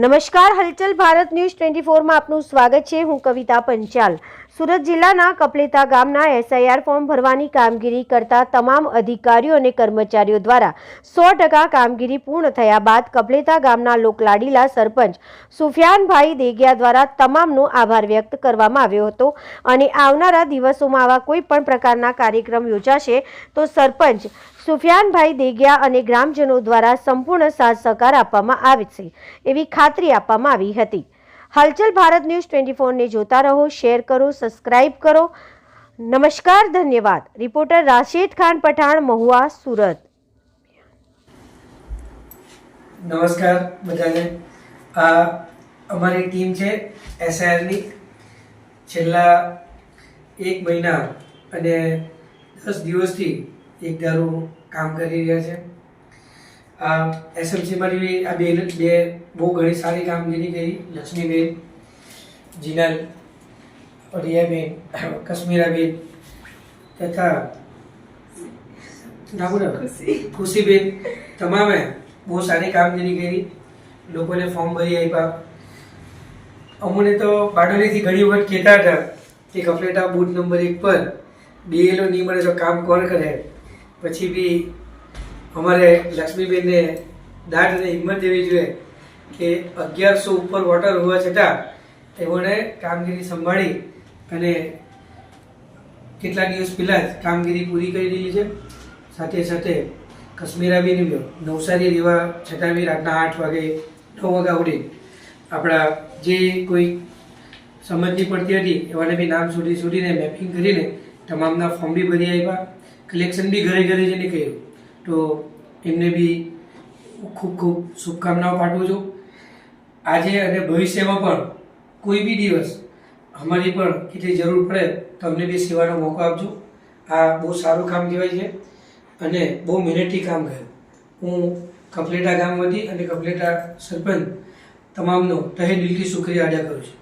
નમસ્કાર, હલચલ ભારત ન્યૂઝ 24 માં આપનું સ્વાગત છે। હું કવિતા પંચાલ। સુરત જિલ્લાના કપલેતા ગામના એસઆઈઆર ફોર્મ ભરવાની કામગીરી કરતા તમામ અધિકારીઓ અને કર્મચારીઓ દ્વારા 100% કામગીરી પૂર્ણ થયા બાદ કપલેતા ગામના લોકલાડીલા સરપંચ સુફિયાનભાઈ દેગિયા દ્વારા તમામનો આભાર વ્યક્ત કરવામાં આવ્યો હતો અને આવનારા દિવસોમાં આવા કોઈ પણ પ્રકારના કાર્યક્રમ યોજાશે તો સરપંચ સુફિયાનભાઈ દેગિયા અને ગ્રામજનો દ્વારા સંપૂર્ણ સાથ સહકાર આપવામાં આવશે એવી ખાતરી આપવામાં આવી હતી। हलचल भारत न्यूज 24 ने जोता रहो, शेयर करो, सब्सक्राइब करो। नमस्कार, धन्यवाद। रिपोर्टर राशिद खान पठान, महुआ, सूरत। नमस्कार बधाने। आ અમારી ટીમ છે એસઆઈઆર ની છેલ્લા 1 મહિના અને 10 દિવસથી એક ધારું કામ કરી રહ્યા છે। આ એસએમસી માં આ બે બહુ ઘણી સારી કામગીરી કરી। લક્ષ્મીબેન, જીનલ, રિયાબેન, કશ્મીરાબેન તથા ખુશીબેન તમામે બહુ સારી કામગીરી કરી। લોકોને ફોર્મ ભરી આપ્યા। અમને તો બારડોલીથી ઘણી વખત કહેતા હતા કે કપલેટા બૂથ નંબર 1 પર બીએલઓ નહીં મળે તો કામ કોણ કરે। પછી બી અમારે લક્ષ્મીબેનને દાઢ અને હિંમત દેવી જોઈએ કે 1100 ઉપર વોટર હોવા છતાં તેઓને કામગીરી સંભાળી અને કેટલા દિવસ પહેલાં જ કામગીરી પૂરી કરી દીધી છે। સાથે સાથે કશ્મીરાબેન નવસારી રહેવા છતાં બી રાતના 8 વાગે 9 વાગ્યા સુધી આપણા જે કોઈ સમજ નહીં પડતી હતી એવાને બી નામ શોધીને મેપિંગ કરીને તમામના ફોર્મ બી ભરી આપ્યા। કલેક્શન બી ઘરે ઘરે જઈને કર્યું। તો એમને બી ખૂબ ખૂબ શુભકામનાઓ પાઠવું છું। આજે અને ભવિષ્યમાં પણ કોઈ બી દિવસ અમારી પણ કેટલી જરૂર પડે તો અમને બી સેવાનો મોકો આપજો। આ બહુ સારું કામ કહેવાય છે અને બહુ મહેનતથી કામ કર્યું। હું કપલેટા ગામમાંથી અને કપલેટા સરપંચ તમામનો તહે દિલથી શુક્રિયા અદા કરું છું।